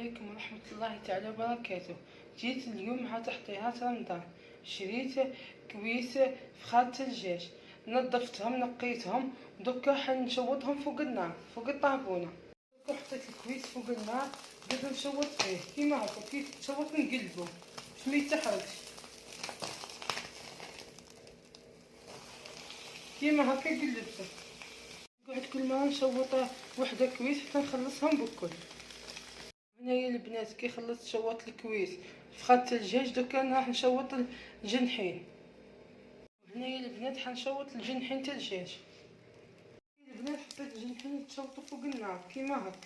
عليكم ورحمة الله تعالى وبركاته. جيت اليوم مع تحضيرات رمضان. شريت كويس فخاد ثلجاج، نظفتهم نقيتهم، دوكا حنشوطهم فوق النار فوق الطابونة. دوكا حطيت الكويس فوق النار، بديت نشوط فيه كيما هكا، كي تشوط نقلبو باش ميتحرقش كيما هكا قلبته. نقعد كل مرة نشوط وحدة كويس حتى نخلصهم بكل. هنايا البنات كي خلصت شوط الكويس فخدت الثلجاج، دوكا راح نشوط الجنحين. هنايا البنات حنشوط الجنحين ثلجاج. البنات حطيت الجنحين يتشوطوا فوق النار كيما هكا،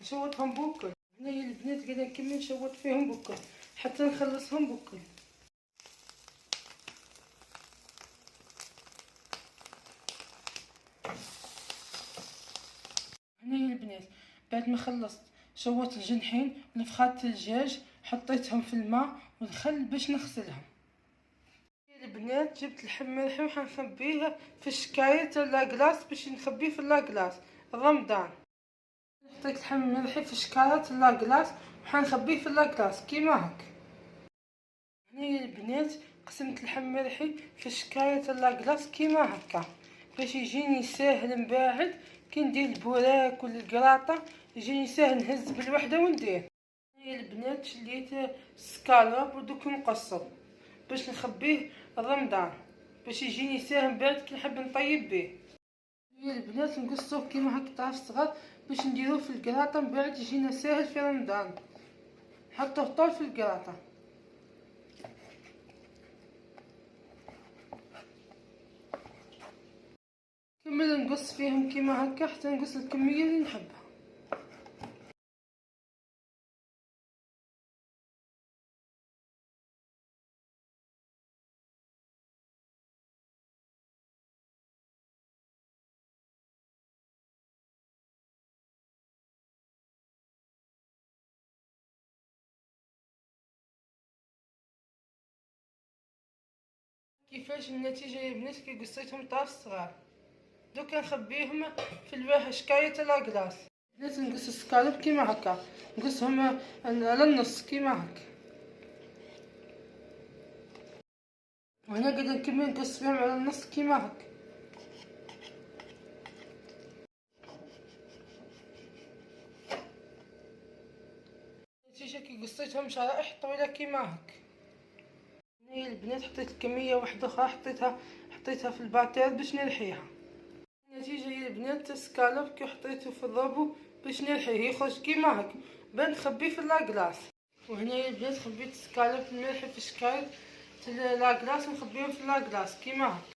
نشوطهم بوكل. هنايا البنات قاعده نكمل نشوط فيهم بوكل حتى نخلصهم بوكل. هنايا البنات بعد ما خلصت شوط الجنحين ونفخات الثلجاج حطيتهم في الماء والخل باش نغسلهم. البنات جبت اللحم ملحي وحنخبيه في الشكاية تاع لاكلاص باش نخبيه في لاكلاص رمضان. حطيت اللحم ملحي في الشكاية تاع لاكلاص وحنخبيه في لاكلاص كيما هكا. هنايا البنات قسمت اللحم ملحي في الشكاية تاع لاكلاص كيما هكا باش يجيني ساهل من بعد كي ندير البوراك والكراطه يجيني ساهل نهز بالوحده وندير. هنايا البنات شليت سكالوب ودوك نقصو باش نخبيه رمضان باش يجيني ساهل من بعد كي نحب نطيب به. هنايا البنات نقصوه كيما هكا طرف صغار باش نديروه في الكراطه من بعد يجينا ساهل في رمضان. نحطوه طول في الكراطه. كمل نقص فيهم كيما هكا حتى نقص الكميه اللي نحبها. كيفاش النتيجه يا بنات كي قصيتهم طرف صغار. دوكا نخبيهم في الواحد شكايه تاع لاكلاص. بنات نقص السكالوب كيما هكا، نقصهم على النص كيما هكا. وهنا قاعده نكمل نقص فيهم على النص كيما هكا. النتيجه كي قصيتهم شرائح طويله كيما هكا. هنايا البنات حطيت كميه واحده اخرى حطيتها في الباتير باش نرحيها. النتيجه يا البنات تاع السكالوب كي حطيته في الروبو باش نرحيه يخرج كيما هكا باه نخبيه في لاكلاص. وهنايا البنات خبيت السكالوب الملحي في شكايل تاع لاكلاص ونخبيهم في لاكلاص كيما هكا.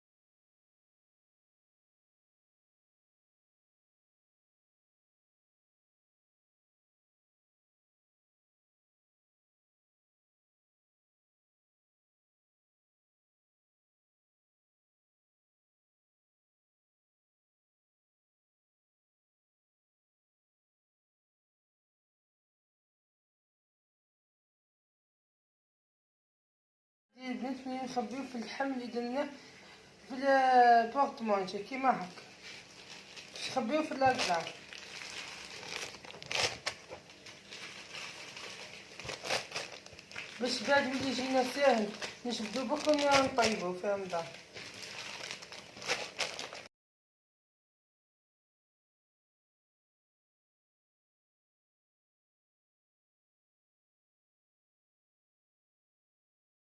البنات ملي نخبيو في اللحم اللي درناه في البورطمونشي كيما هكا باش نخبيوه في لاكلاص باش بعد ملي يجينا ساهل نجبدو بكم نطيبو في رمضان.